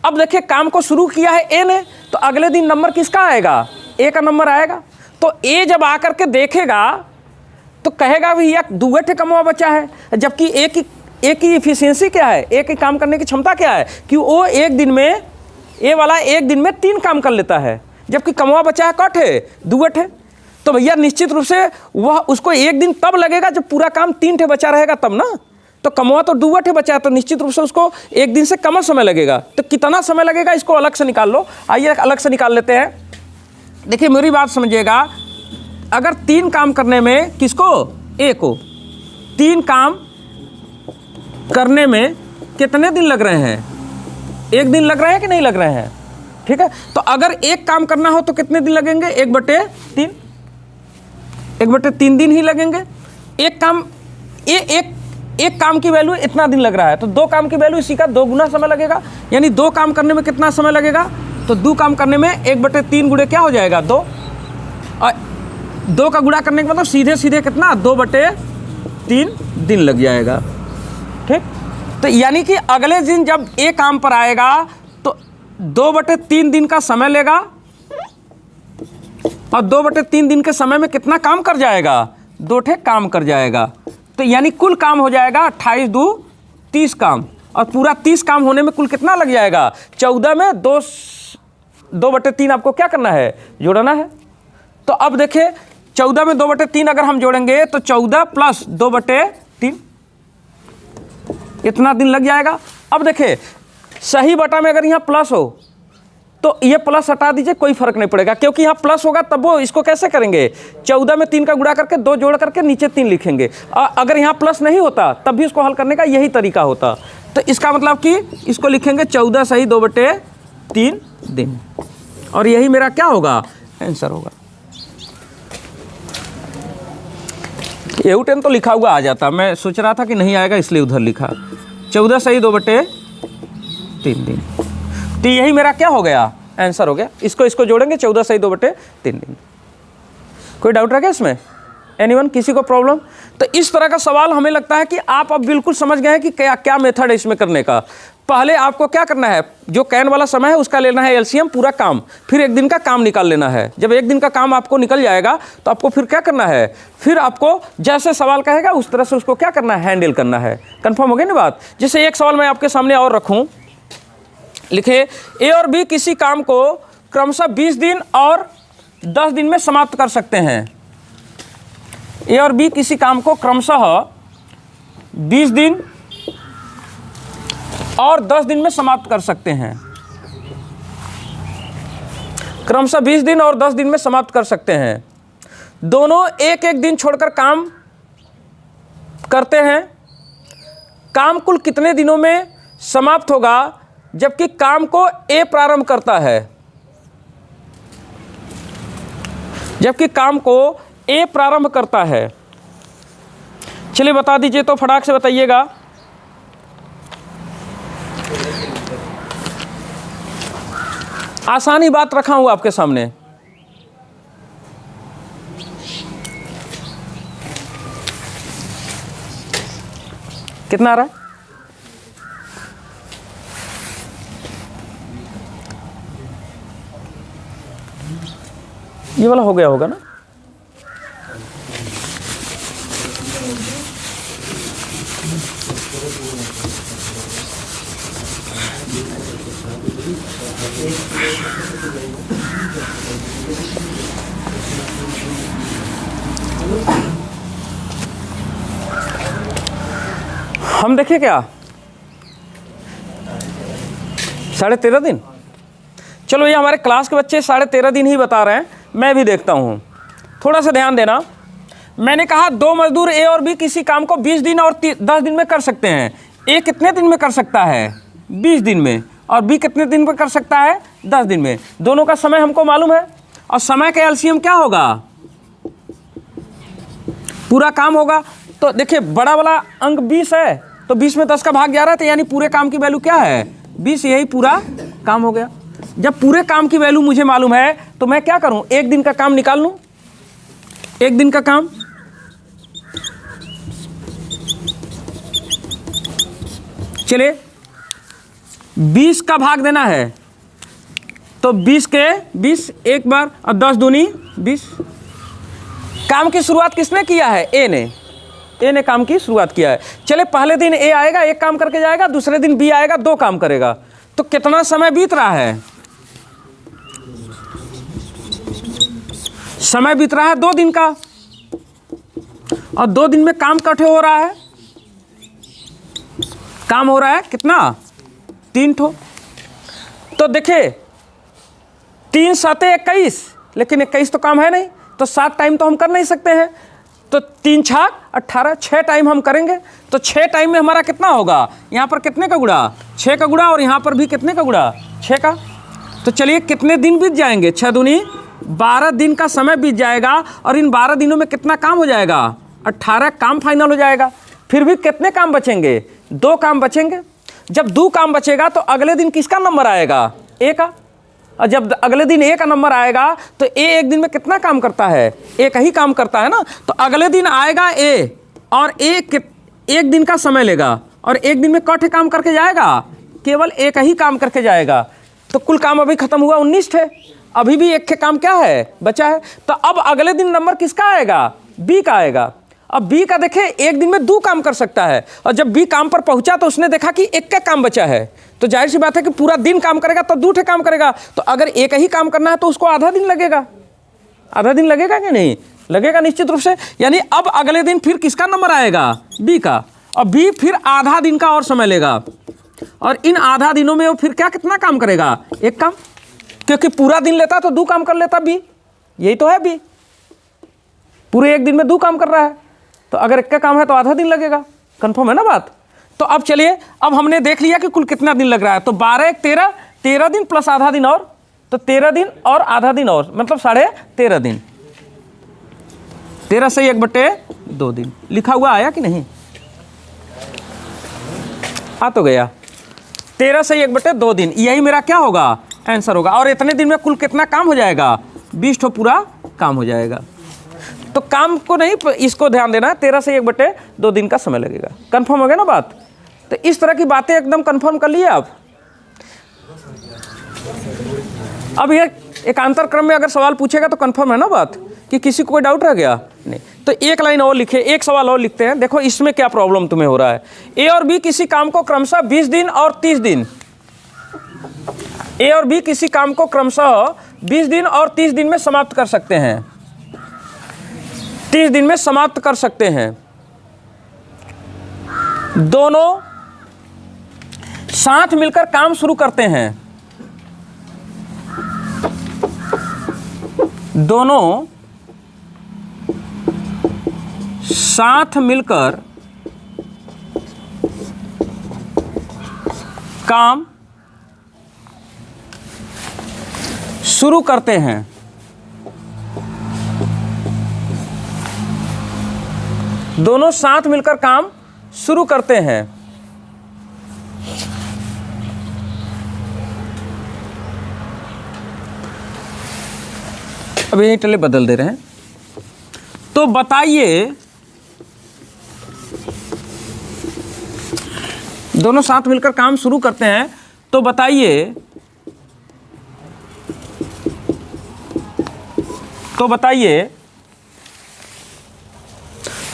अब देखिए, काम को शुरू किया है ए ने, तो अगले दिन नंबर किसका आएगा, ए का नंबर आएगा। तो ए जब आकर के देखेगा तो कहेगा भैया 2 कमवा बचा है, जबकि ए की इफिशियंसी क्या है, ए की काम करने की क्षमता क्या है, कि वो एक दिन में, ए वाला एक दिन में 3 काम कर लेता है, जबकि कमवा बचा है कट है, 2 तो भैया निश्चित रूप से वह उसको एक दिन तब लगेगा जब पूरा काम 3 बचा रहेगा तब ना। तो कमवा तो 2 बचा है, तो निश्चित रूप से उसको एक दिन से कम समय लगेगा। तो कितना समय लगेगा इसको अलग से निकाल लो। आइए अलग से निकाल लेते हैं। देखिए मेरी बात समझिएगा, अगर 3 काम करने में किसको, ए को 3 काम करने में कितने दिन लग रहे हैं, 1 दिन लग रहे हैं कि नहीं लग रहे हैं, ठीक है। तो अगर 1 काम करना हो तो कितने दिन लगेंगे, 1/3, 1/3 दिन ही लगेंगे। एक काम की वैल्यू इतना दिन लग रहा है, तो 2 काम की वैल्यू इसी का 2 गुना समय लगेगा। यानी 2 काम करने में कितना समय लगेगा, तो 2 काम करने में 1/3 गुणे क्या हो जाएगा, 2, और 2 का गुणा करने के मतलब सीधे सीधे कितना, 2/3 दिन लग जाएगा, ठीक। तो यानी कि अगले दिन जब ए काम पर आएगा तो 2/3 दिन का समय लेगा और 2/3 दिन के समय में कितना काम कर जाएगा? 2 ठे काम कर जाएगा। तो यानी कुल काम हो जाएगा 28 दूनी 30 काम, और पूरा 30 काम होने में कुल कितना लग जाएगा? 14 में 2/3 आपको क्या करना है? जोड़ना है। तो अब देखिए 14 में 2/3 अगर हम जोड़ेंगे तो 14 प्लस 2/3 इतना दिन लग जाएगा। अब देखिए सही बटा में अगर यहाँ प्लस हो तो ये प्लस हटा दीजिए, कोई फर्क नहीं पड़ेगा, क्योंकि यहाँ प्लस होगा तब वो इसको कैसे करेंगे? 14 में 3 का गुणा करके 2 जोड़ करके नीचे 3 लिखेंगे। अगर यहाँ प्लस नहीं होता तब भी इसको हल करने का यही तरीका होता। तो इसका मतलब कि इसको लिखेंगे 14 सही 2/3 दिन, और यही मेरा क्या होगा? आंसर होगा। EU10 तो लिखा हुआ आ जाता, मैं सोच रहा था कि नहीं आएगा इसलिए उधर लिखा। 14 सही 2/3 दिन, तो यही मेरा क्या हो गया? आंसर हो गया। इसको जोड़ेंगे 14 सही 2/3 दिन। कोई डाउट रह गया इसमें? एनीवन, किसी को प्रॉब्लम? तो इस तरह का सवाल हमें लगता है कि आप अब बिल्कुल समझ गए हैं कि क्या मेथड है इसमें करने का। पहले आपको क्या करना है? जो कैन वाला समय है उसका लेना है एलसीएम पूरा काम, फिर एक दिन का काम निकाल लेना है। जब एक दिन का काम आपको निकल जाएगा तो आपको फिर क्या करना है? फिर आपको जैसे सवाल कहेगा उस तरह से उसको क्या करना है? हैंडल करना है। कंफर्म हो गई ना बात? जैसे एक सवाल मैं आपके सामने और रखूँ, लिखे ए और बी किसी काम को क्रमशः 20 दिन और 10 दिन में समाप्त कर सकते हैं। ए और बी किसी काम को क्रमशः 20 दिन और 10 दिन में समाप्त कर सकते हैं। क्रमशः 20 दिन और 10 दिन में समाप्त कर सकते हैं। दोनों एक एक दिन छोड़कर काम करते हैं। काम कुल कितने दिनों में समाप्त होगा जबकि काम को ए प्रारंभ करता है? जबकि काम को ए प्रारंभ करता है। चलिए बता दीजिए, तो फटाक से बताइएगा। आसानी बात रखा हूं आपके सामने। कितना आ रहा है? ये वाला हो गया होगा ना? हम देखें क्या? 13.5 दिन। चलो ये हमारे क्लास के बच्चे 13.5 दिन ही बता रहे हैं, मैं भी देखता हूँ। थोड़ा सा ध्यान देना। मैंने कहा 2 मजदूर ए और बी किसी काम को 20 दिन और 10 दिन में कर सकते हैं। ए कितने दिन में कर सकता है? 20 दिन में। और बी कितने दिन में कर सकता है? 10 दिन में। दोनों का समय हमको मालूम है, और समय का एलसीएम क्या होगा? पूरा काम होगा। तो देखिए बड़ा वाला अंक 20 है, तो 20 में 10 का भाग 11 है, तो यानी पूरे काम की वैल्यू क्या है? 20। यही पूरा काम हो गया। जब पूरे काम की वैल्यू मुझे मालूम है तो मैं क्या करूं? एक दिन का काम निकाल लूं। एक दिन का काम, चलिए 20 का भाग देना है, तो 20 के 20 एक बार, और 10 दूनी 20। काम की शुरुआत किसने किया है? ए ने काम की शुरुआत किया है। चले पहले दिन ए आएगा, एक काम करके जाएगा, दूसरे दिन बी आएगा, 2 काम करेगा। तो कितना समय बीत रहा है? समय बीत रहा है 2 दिन का, और 2 दिन में काम इकट्ठे हो रहा है। काम हो रहा है कितना? 3 ठो। तो देखिए 3 7 21, लेकिन 21 तो काम है नहीं, तो 7 टाइम तो हम कर नहीं सकते हैं। तो 3 छाक 18, 6 टाइम हम करेंगे। तो 6 टाइम में हमारा कितना होगा? यहाँ पर कितने का गुणा? 6 का गुणा, और यहाँ पर भी कितने का गुणा? 6 का। तो चलिए कितने दिन बीत जाएंगे? 6 दूनी 12 दिन का समय बीत जाएगा, और इन 12 दिनों में कितना काम हो जाएगा? 18 काम फाइनल हो जाएगा। फिर भी कितने काम बचेंगे? 2 काम बचेंगे। जब 2 काम बचेगा तो अगले दिन किसका नंबर आएगा? ए का। और जब अगले दिन ए का नंबर आएगा तो ए एक दिन में कितना काम करता है? एक ही काम करता है ना। तो अगले दिन आएगा ए, और एक दिन का समय लेगा, और एक दिन में कौन काम करके जाएगा? केवल एक ही काम करके जाएगा। तो कुल काम अभी खत्म हुआ 19 थे, अभी भी एक काम क्या है बचा है। तो अब अगले दिन नंबर किसका आएगा? बी का आएगा। अब बी का देखे एक दिन में 2 काम कर सकता है, और जब बी काम पर पहुंचा तो उसने देखा कि एक का काम बचा है, तो जाहिर सी बात है कि पूरा दिन काम करेगा तो 2 काम करेगा। तो अगर एक ही काम करना है तो उसको आधा दिन लगेगा। आधा दिन लगेगा कि नहीं लगेगा? निश्चित रूप से। यानी अब अगले दिन फिर किसका नंबर आएगा? बी का। और बी फिर आधा दिन का और समय लेगा, और इन आधा दिनों में वो फिर क्या कितना काम करेगा? एक काम, क्योंकि पूरा दिन लेता तो 2 काम कर लेता बी। यही तो है बी, पूरे एक दिन में 2 काम कर रहा है, तो अगर एक का काम है तो आधा दिन लगेगा। कंफर्म है ना बात? तो अब चलिए, अब हमने देख लिया कि कुल कितना दिन लग रहा है। तो 12 1 13, 13 दिन प्लस आधा दिन और, तो 13 दिन और आधा दिन और, मतलब 13.5 दिन। 13 से 1/2 दिन लिखा हुआ आया कि नहीं? आ तो गया। 13 से 1/2 दिन, यही मेरा क्या होगा? आंसर होगा। और इतने दिन में कुल कितना काम हो जाएगा? 20 ठो पूरा काम हो जाएगा। तो काम को नहीं, इसको ध्यान देना, 13 से 1/2 दिन का समय लगेगा। कंफर्म हो गया ना बात? तो इस तरह की बातें एकदम कंफर्म कर लिए आप। अब ये एकांतर क्रम में अगर सवाल पूछेगा तो कंफर्म है ना बात, कि किसी को कोई डाउट रह गया? नहीं। तो एक लाइन और लिखे, एक सवाल और लिखते हैं। देखो इसमें क्या प्रॉब्लम तुम्हें हो रहा है। ए और बी किसी काम को क्रमशः 20 दिन और 30 दिन, ए और बी किसी काम को क्रमशः 20 दिन और 30 दिन में समाप्त कर सकते हैं। 30 दिन में समाप्त कर सकते हैं। दोनों साथ मिलकर काम शुरू करते हैं। दोनों साथ मिलकर काम शुरू करते हैं। दोनों साथ मिलकर काम शुरू करते हैं। अब यही टले बदल दे रहे हैं। तो बताइए, दोनों साथ मिलकर काम शुरू करते हैं, तो बताइए,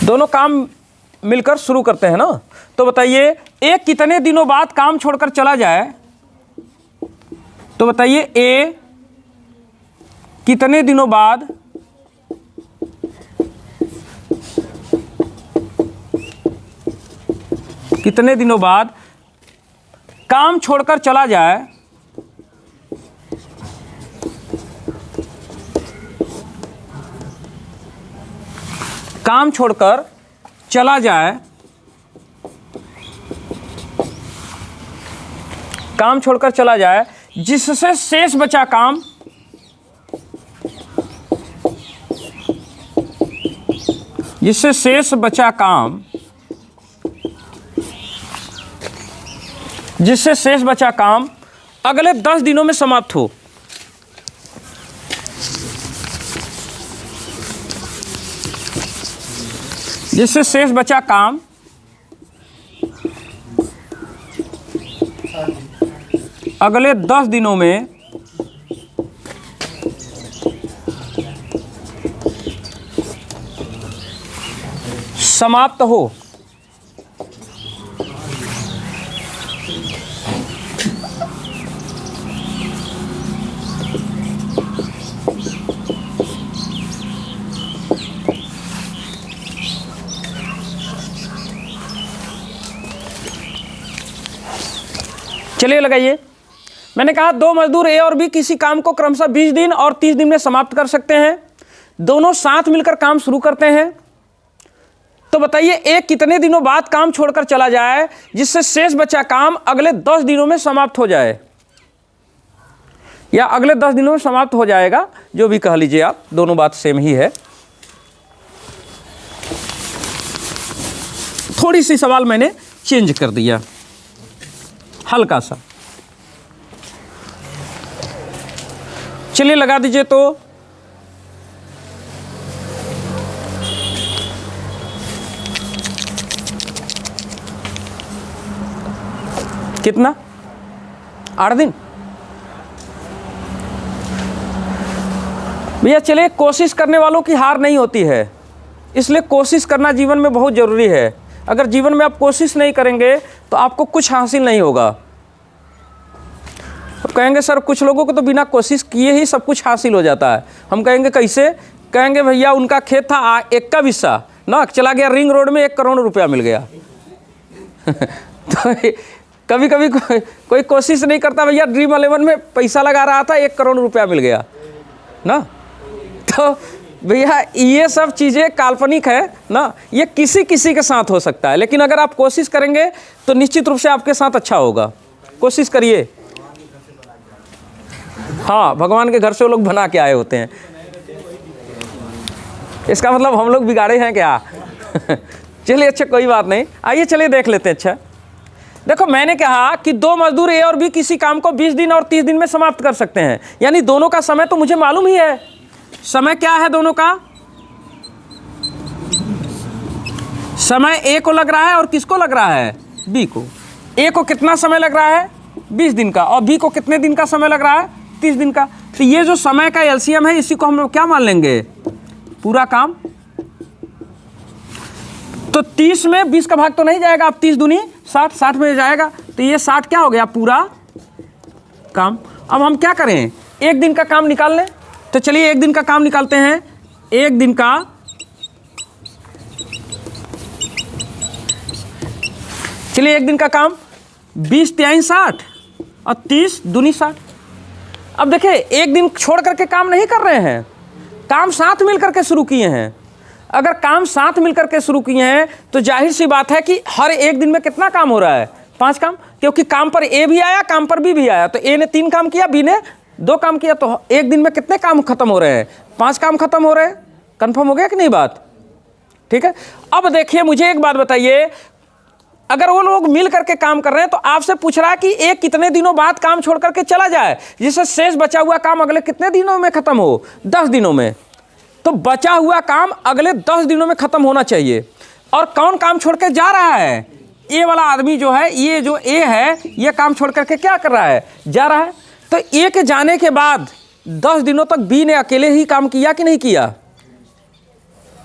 दोनों काम मिलकर शुरू करते हैं ना, तो बताइए एक कितने दिनों बाद काम छोड़कर चला जाए? तो बताइए ए कितने दिनों बाद काम छोड़कर चला जाए? काम छोड़कर चला जाए, काम छोड़कर चला जाए, जिससे शेष बचा काम, जिससे शेष बचा काम, जिससे शेष बचा काम अगले 10 दिनों में समाप्त हो। जिससे शेष बचा काम अगले 10 दिनों में समाप्त हो। चलिए लगाइए। मैंने कहा 2 मजदूर ए और बी किसी काम को क्रमशः 20 दिन और 30 दिन में समाप्त कर सकते हैं। दोनों साथ मिलकर काम शुरू करते हैं। तो बताइए एक कितने दिनों बाद काम छोड़कर चला जाए, जिससे शेष बचा काम अगले 10 दिनों में समाप्त हो जाए, या अगले 10 दिनों में समाप्त हो जाएगा, जो भी कह लीजिए आप, दोनों बात सेम ही है। थोड़ी सी सवाल मैंने चेंज कर दिया, हल्का सा। चलिए लगा दीजिए। तो कितना? 8 दिन। भैया चलिए, कोशिश करने वालों की हार नहीं होती है, इसलिए कोशिश करना जीवन में बहुत ज़रूरी है। अगर जीवन में आप कोशिश नहीं करेंगे तो आपको कुछ हासिल नहीं होगा। अब कहेंगे सर कुछ लोगों को तो बिना कोशिश किए ही सब कुछ हासिल हो जाता है। हम कहेंगे कैसे? कहेंगे भैया उनका खेत था 1 का हिस्सा ना, चला गया रिंग रोड में 1 करोड़ रुपया मिल गया। तो कभी कभी कोई कोशिश नहीं करता, भैया ड्रीम 11 में पैसा लगा रहा था 1 करोड़ रुपया मिल गया ना। तो भैया ये सब चीज़ें काल्पनिक है ना, ये किसी किसी के साथ हो सकता है, लेकिन अगर आप कोशिश करेंगे तो निश्चित रूप से आपके साथ अच्छा होगा। कोशिश करिए। हाँ, भगवान के घर से वो लोग बना के आए होते हैं, इसका मतलब हम लोग बिगाड़े हैं क्या? चलिए अच्छा कोई बात नहीं, आइए चलिए देख लेते हैं। अच्छा देखो, मैंने कहा कि 2 मजदूर ए और बी किसी काम को 20 दिन और 30 दिन में समाप्त कर सकते हैं, यानी दोनों का समय तो मुझे मालूम ही है। समय क्या है दोनों का? समय ए को लग रहा है और किसको लग रहा है? बी को। ए को कितना समय लग रहा है? 20 दिन का। और बी को कितने दिन का समय लग रहा है? 30 दिन का। तो ये जो समय का एलसीएम है इसी को हम लोग क्या मान लेंगे? पूरा काम। तो 30 में 20 का भाग तो नहीं जाएगा, अब 30 दूनी 60, 60 में जाएगा, तो ये 60 क्या हो गया? पूरा काम। अब हम क्या करें? 1 दिन का काम निकाल लें। तो चलिए 1 दिन का काम निकालते हैं। 1 दिन का, चलिए 1 दिन का काम 20 तिहाई 60 और 30 दूनी 60। अब देखिए 1 दिन छोड़ करके काम नहीं कर रहे हैं, काम साथ मिल करके शुरू किए हैं। अगर काम साथ मिल करके शुरू किए हैं तो जाहिर सी बात है कि हर 1 दिन में कितना काम हो रहा है? 5 काम, क्योंकि काम पर ए भी आया, काम पर बी भी आया। तो ए ने 3 काम किया, बी ने 2 काम किया, तो 1 दिन में कितने काम खत्म हो रहे हैं? 5 काम खत्म हो रहे हैं। कंफर्म हो गया कि नहीं बात? ठीक है। अब देखिए मुझे एक बात बताइए, अगर वो लोग मिल करके काम कर रहे हैं तो आपसे पूछ रहा है कि एक कितने दिनों बाद काम छोड़ करके चला जाए, जिससे शेष बचा हुआ काम अगले कितने दिनों में खत्म हो? 10 दिनों में। तो बचा हुआ काम अगले 10 दिनों में खत्म होना चाहिए। और कौन काम छोड़ के जा रहा है? ए वाला आदमी जो है, ये जो ए है, ये काम छोड़ करके क्या कर रहा है? जा रहा है। तो ए के जाने के बाद 10 दिनों तक बी ने अकेले ही काम किया कि नहीं किया?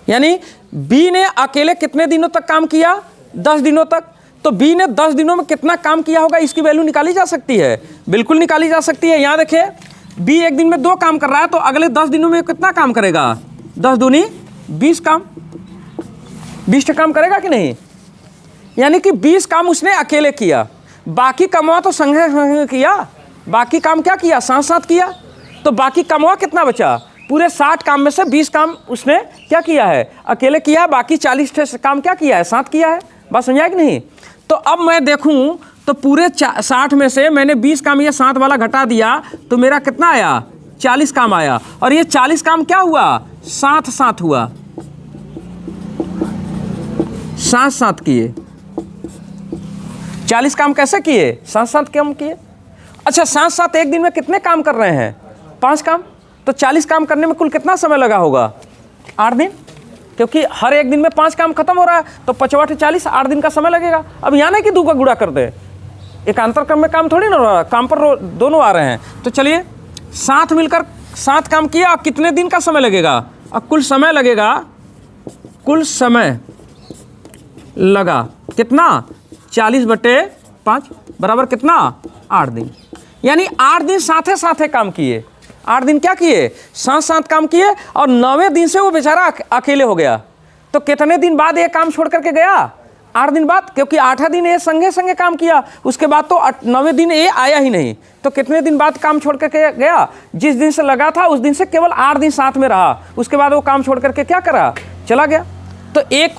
यानी बी ने अकेले कितने दिनों तक काम किया? 10 दिनों तक। तो बी ने 10 दिनों में कितना काम किया होगा, इसकी वैल्यू निकाली जा सकती है? बिल्कुल निकाली जा सकती है। यहाँ देखिए, बी 1 दिन में 2 काम कर रहा है, तो अगले 10 दिनों में कितना काम करेगा? 10 दूनी 20 काम, 20 काम करेगा कि नहीं? यानी कि 20 काम उसने अकेले किया, बाकी कमवा तो संगे संगे किया। बाकी काम क्या किया? साथ साथ किया। तो बाकी कमवा कितना बचा? पूरे 60 काम में से 20 काम उसने क्या किया है? अकेले किया है। बाकी 40 काम क्या किया है? साथ किया है। बात समझा कि नहीं? तो अब मैं देखूं तो पूरे 60 में से मैंने 20 काम ये 60 वाला घटा दिया, तो मेरा कितना आया? 40 काम आया। और ये 40 काम क्या हुआ? साथ साथ हुआ, साथ साथ किए। 40 काम कैसे किए? साथ साथ काम किए। अच्छा, साथ साथ 1 दिन में कितने काम कर रहे हैं? 5 काम। तो 40 काम करने में कुल कितना समय लगा होगा? 8 दिन, क्योंकि हर 1 दिन में 5 काम खत्म हो रहा है, तो 5 40, 8 दिन का समय लगेगा। अब यहाँ नहीं कि 2 का गुणा कर दे, एकांतर क्रम में काम थोड़ी ना हो रहा, काम पर दोनों आ रहे हैं। तो चलिए साथ मिलकर 7 काम किया, अब कितने दिन का समय लगेगा? अब कुल समय लगेगा, कुल समय लगा कितना? 40/5 बराबर कितना? 8 दिन। यानी 8 दिन साथे साथे काम किए। 8 दिन क्या किए? साथ साथ काम किए। और 9वें दिन से वो बेचारा अकेले हो गया। तो कितने दिन बाद ये काम छोड़ करके गया? 8 दिन बाद, क्योंकि 8वें दिन ये संगे संगे काम किया, उसके बाद तो 9वें दिन ये आया ही नहीं। तो कितने दिन बाद काम छोड़ करके गया? जिस दिन से लगा था उस दिन से केवल 8 दिन साथ में रहा, उसके बाद वो काम छोड़ करके क्या करा? चला गया। तो एक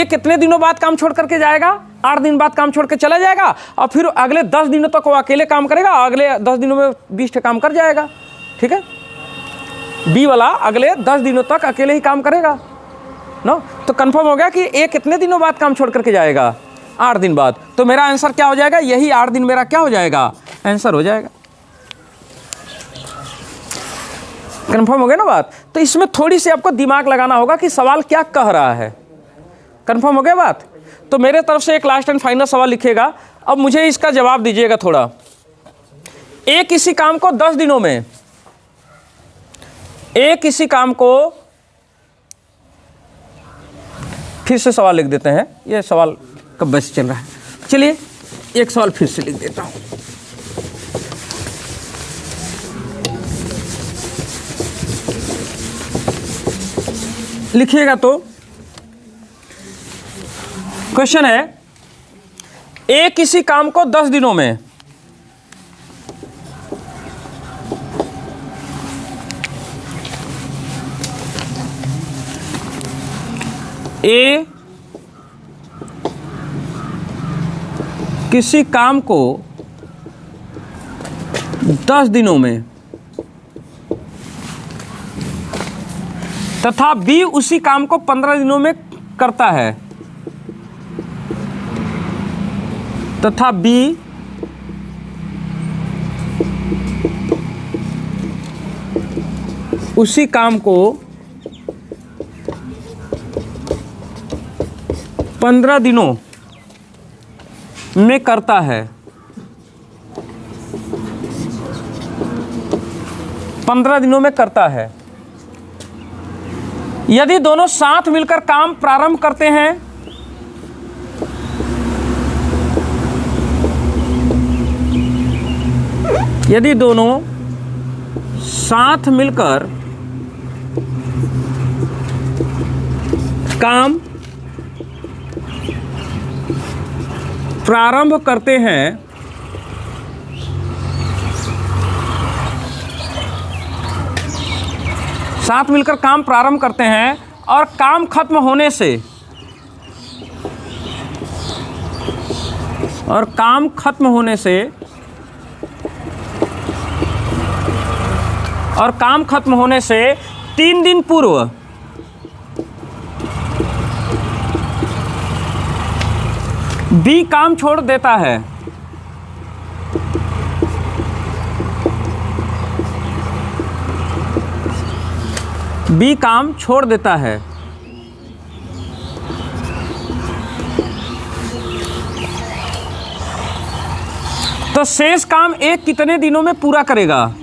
कितने दिनों बाद काम छोड़ करके जाएगा? 8 दिन बाद काम छोड़ के चला जाएगा, और फिर अगले 10 दिनों तक वो अकेले काम करेगा, अगले 10 दिनों में 20 काम कर जाएगा। ठीक है, बी वाला अगले 10 दिनों तक अकेले ही काम करेगा नो। तो कंफर्म हो गया कि ए कितने दिनों बाद काम छोड़ करके जाएगा? 8 दिन बाद। तो मेरा आंसर क्या हो जाएगा? यही 8 दिन मेरा क्या हो जाएगा? आंसर हो जाएगा। कंफर्म हो गया ना बात? तो इसमें थोड़ी सी आपको दिमाग लगाना होगा कि सवाल क्या कह रहा है। कंफर्म हो गया बात? तो मेरे तरफ से एक लास्ट एंड फाइनल सवाल लिखिएगा। अब मुझे इसका जवाब दीजिएगा थोड़ा। एक इसी काम को 10 दिनों में, एक इसी काम को, फिर से सवाल लिख देते हैं, ये सवाल कब बस चल रहा है। चलिए एक सवाल फिर से लिख देता हूं। लिखिएगा तो क्वेश्चन है, एक किसी काम को 10 दिनों में, ए किसी काम को 10 दिनों में तथा बी उसी काम को 15 दिनों में करता है, तथा बी उसी काम को 15 दिनों में करता है, 15 दिनों में करता है। यदि दोनों साथ मिलकर काम प्रारंभ करते हैं, यदि दोनों साथ मिलकर काम प्रारंभ करते हैं, साथ मिलकर काम प्रारंभ करते हैं और काम खत्म होने से, और काम खत्म होने से, और काम खत्म होने से 3 दिन पूर्व बी काम छोड़ देता है, बी काम छोड़ देता है, तो शेष काम एक कितने दिनों में पूरा करेगा?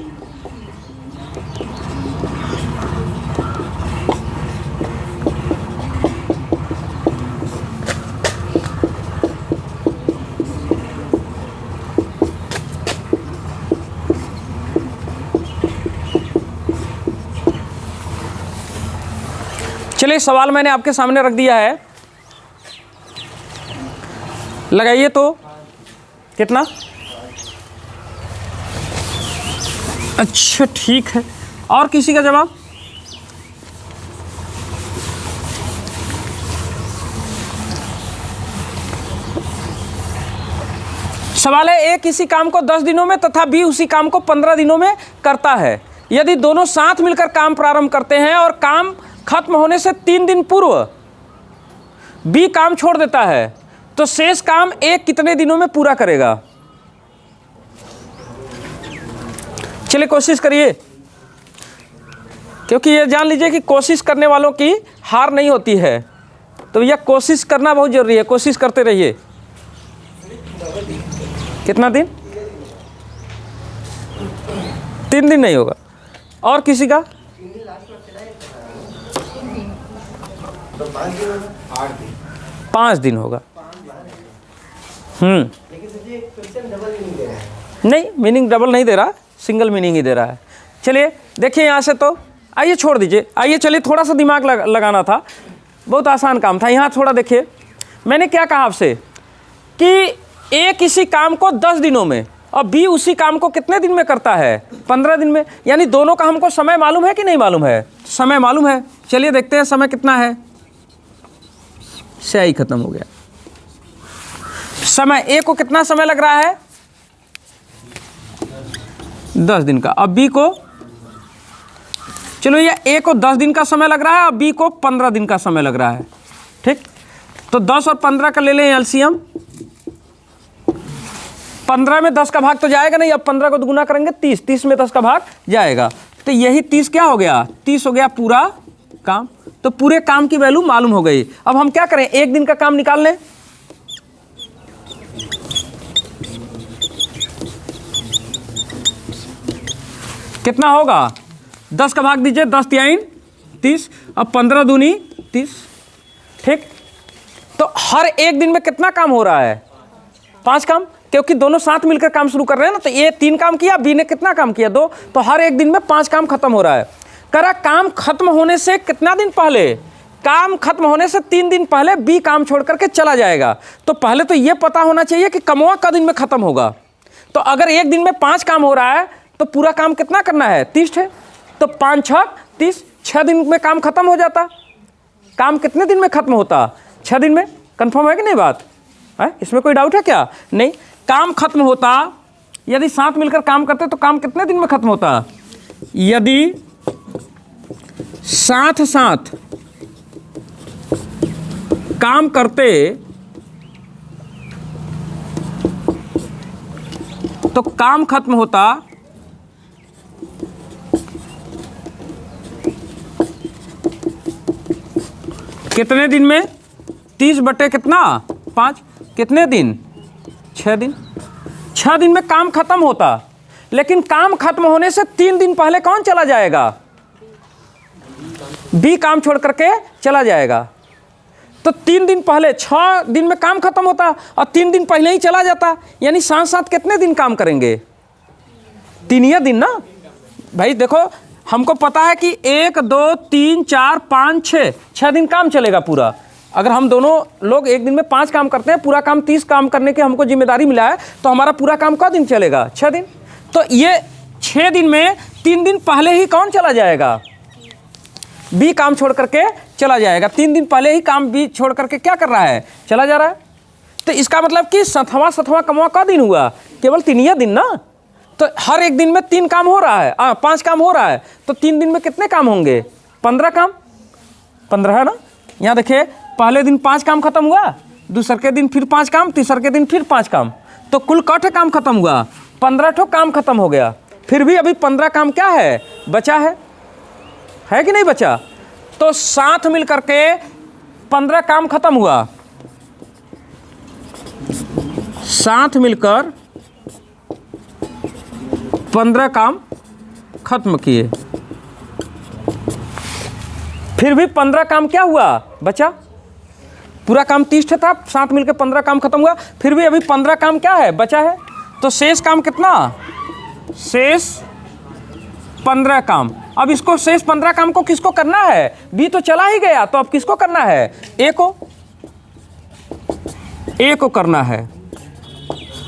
चलिए सवाल मैंने आपके सामने रख दिया है, लगाइए तो कितना? अच्छा ठीक है, और किसी का जवाब? सवाल है, ए किसी काम को 10 दिनों में तथा बी उसी काम को 15 दिनों में करता है। यदि दोनों साथ मिलकर काम प्रारंभ करते हैं और काम खत्म होने से 3 दिन पूर्व बी काम छोड़ देता है, तो शेष काम एक कितने दिनों में पूरा करेगा? चलिए कोशिश करिए, क्योंकि ये जान लीजिए कि कोशिश करने वालों की हार नहीं होती है, तो यह कोशिश करना बहुत जरूरी है। कोशिश करते रहिए। कितना दिन? 3 दिन नहीं होगा। और किसी का? 5 दिन होगा। नहीं, मीनिंग डबल नहीं दे रहा, सिंगल मीनिंग ही दे रहा है। चलिए देखिए यहाँ से, तो आइए छोड़ दीजिए, आइए चलिए थोड़ा सा दिमाग लगाना था, बहुत आसान काम था। यहाँ थोड़ा देखिए, मैंने क्या कहा आपसे कि ए किसी काम को 10 दिनों में और बी उसी काम को कितने दिन में करता है? 15 दिन में। यानी दोनों का हमको समय मालूम है कि नहीं मालूम है? समय मालूम है। चलिए देखते हैं समय कितना है। स्याही खत्म हो गया। समय ए को कितना समय लग रहा है? 10 दिन का। अब बी को, चलो ये ए को 10 दिन का समय लग रहा है और बी को 15 दिन का समय लग रहा है। ठीक, तो 10 और 15 का ले लें एलसीएम। 15 में 10 का भाग तो जाएगा नहीं, अब 15 को दुगुना करेंगे 30, 30 में 10 का भाग जाएगा, तो यही 30 क्या हो गया? 30 हो गया पूरा काम। तो पूरे काम की वैल्यू मालूम हो गई। अब हम क्या करें? एक दिन का काम निकाल लें। कितना होगा? 10 का भाग दीजिए, 10 तिहाई 30, अब 15 दूनी 30। ठीक, तो हर एक दिन में कितना काम हो रहा है? 5 काम, क्योंकि दोनों साथ मिलकर काम शुरू कर रहे हैं ना। तो ये 3 काम किया, बी ने कितना काम किया? 2। तो हर एक दिन में 5 काम खत्म हो रहा है। करा काम खत्म होने से कितना दिन पहले? काम खत्म होने से 3 दिन पहले बी काम छोड़ करके चला जाएगा। तो पहले तो ये पता होना चाहिए कि कमवा का दिन में खत्म होगा। तो अगर एक दिन में 5 काम हो रहा है तो पूरा काम कितना करना है? 30 है। तो 5 6 30, 6 दिन में काम खत्म हो जाता। काम कितने दिन में खत्म होता? 6 दिन में। कंफर्म है कि नहीं बात है? इसमें कोई डाउट है क्या? नहीं। काम खत्म होता, यदि साथ मिलकर काम करते तो काम कितने दिन में खत्म होता? यदि साथ साथ काम करते तो काम खत्म होता कितने दिन में? 30 बटे कितना? 5। कितने दिन? 6 दिन। 6 दिन में काम खत्म होता। लेकिन काम खत्म होने से 3 दिन पहले कौन चला जाएगा? बी काम छोड़ करके चला जाएगा। तो 3 दिन पहले, 6 दिन में काम खत्म होता और 3 दिन पहले ही चला जाता। यानी साथ साथ कितने दिन काम करेंगे? 3 ही दिन ना भाई। देखो हमको पता है कि 1 2 3 4 5 6 दिन काम चलेगा पूरा। अगर हम दोनों लोग एक दिन में 5 काम करते हैं, पूरा काम 30 काम करने की हमको जिम्मेदारी मिला है, तो हमारा पूरा काम का दिन चलेगा? 6 दिन। तो ये 6 दिन में 3 दिन पहले ही कौन चला जाएगा? बी काम छोड़ करके चला जाएगा। 3 दिन पहले ही काम बी छोड़ करके क्या कर रहा है? चला जा रहा है। तो इसका मतलब कि 7वां कमवा का दिन हुआ? केवल 3 ही दिन ना। तो हर एक दिन में 3 काम हो रहा है, 5 काम हो रहा है। तो 3 दिन में कितने काम होंगे? 15 काम। 15 है ना। यहाँ देखिए, पहले दिन 5 काम खत्म हुआ, दूसरे के दिन फिर 5 काम, तीसरे के दिन फिर 5 काम। तो कुल कौठे काम खत्म हुआ? 15 ठो काम खत्म हो गया। फिर भी अभी 15 काम क्या है? बचा है कि नहीं बचा? तो साथ मिल करके 15 काम खत्म हुआ। साथ मिलकर 15 काम खत्म किए। फिर भी 15 काम क्या हुआ? बचा। पूरा काम 30 था, साथ मिलकर 15 काम खत्म हुआ। फिर भी अभी 15 काम क्या है? बचा है। तो शेष काम कितना? शेष 15 काम। अब इसको शेष 15 काम को किसको करना है? बी तो चला ही गया, तो अब किसको करना है? ए को करना है।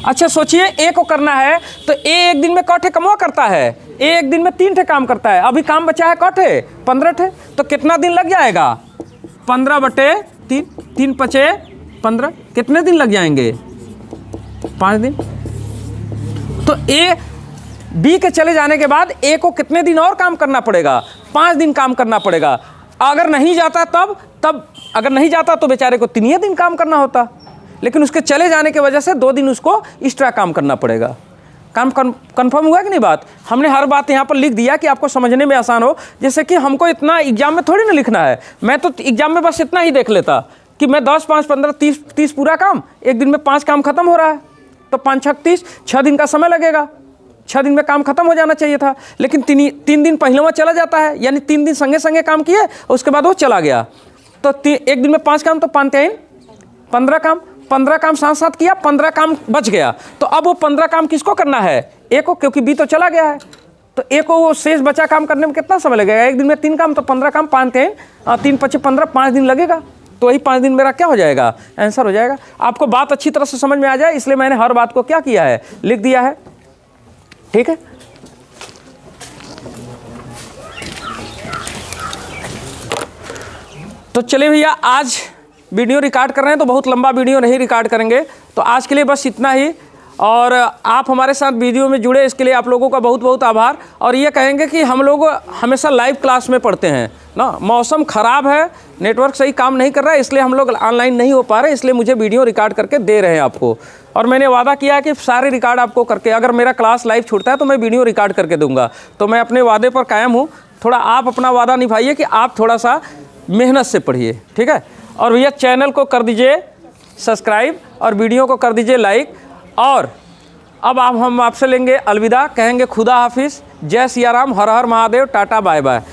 अच्छा सोचिए, ए को करना है तो ए एक दिन में कौठे कमवा करता है? ए एक दिन में 3 ठे काम करता है। अभी काम बचा है कौठे? 15 ठे। तो कितना दिन लग जाएगा? 15 बटे 3, 3 पचे 15। कितने दिन लग जाएंगे? 5 दिन। तो ए बी के चले जाने के बाद ए को कितने दिन और काम करना पड़ेगा? 5 दिन काम करना पड़ेगा। अगर नहीं जाता तब अगर नहीं जाता तो बेचारे को 3 ही दिन काम करना होता। लेकिन उसके चले जाने की वजह से 2 दिन उसको एक्स्ट्रा काम करना पड़ेगा। काम कंफर्म हुआ कि नहीं बात? हमने हर बात यहाँ पर लिख दिया कि आपको समझने में आसान हो। जैसे कि हमको इतना एग्जाम में थोड़ी ना लिखना है। मैं तो एग्जाम में बस इतना ही देख लेता कि मैं 10 5 15 30 पूरा काम, एक दिन में 5 काम खत्म हो रहा है, तो 5 6 30, 6 दिन का समय लगेगा। 6 दिन में काम खत्म हो जाना चाहिए था। लेकिन 3 दिन पहले वह चला जाता है, यानी 3 दिन संगे संगे काम किए, उसके बाद वो चला गया। तो एक दिन में 5 काम, तो 5 3 15 काम। 15 काम साथ साथ किया, 15 काम बच गया। तो अब वो 15 काम किसको करना है? ए को, क्योंकि बी तो चला गया है। तो ए को वो शेष बचा काम करने में कितना समय लगेगा? एक दिन में 3 काम, तो 15 काम, 5 3 5 15, 5 दिन लगेगा। तो वही 5 दिन मेरा क्या हो जाएगा? आंसर हो जाएगा। आपको बात अच्छी तरह से समझ में आ जाए इसलिए मैंने हर बात को क्या किया है? लिख दिया है। ठीक है। तो चलिए भैया, आज वीडियो रिकॉर्ड कर रहे हैं तो बहुत लंबा वीडियो नहीं रिकॉर्ड करेंगे। तो आज के लिए बस इतना ही। और आप हमारे साथ वीडियो में जुड़े इसके लिए आप लोगों का बहुत बहुत आभार। और ये कहेंगे कि हम लोग हमेशा लाइव क्लास में पढ़ते हैं ना। मौसम ख़राब है, नेटवर्क सही काम नहीं कर रहा है, इसलिए हम लोग ऑनलाइन नहीं हो पा रहे, इसलिए मुझे वीडियो रिकॉर्ड करके दे रहे हैं आपको। और मैंने वादा किया है कि सारे रिकॉर्ड आपको करके, अगर मेरा क्लास लाइव छूटता है तो मैं वीडियो रिकॉर्ड करके दूंगा। तो मैं अपने वादे पर कायम हूँ। थोड़ा आप अपना वादा निभाइए कि आप थोड़ा सा मेहनत से पढ़िए। ठीक है। और भैया चैनल को कर दीजिए सब्सक्राइब और वीडियो को कर दीजिए लाइक। और अब हम आपसे लेंगे अलविदा, कहेंगे खुदा हाफिज़, जय सिया राम, हर हर महादेव, टाटा बाय बाय।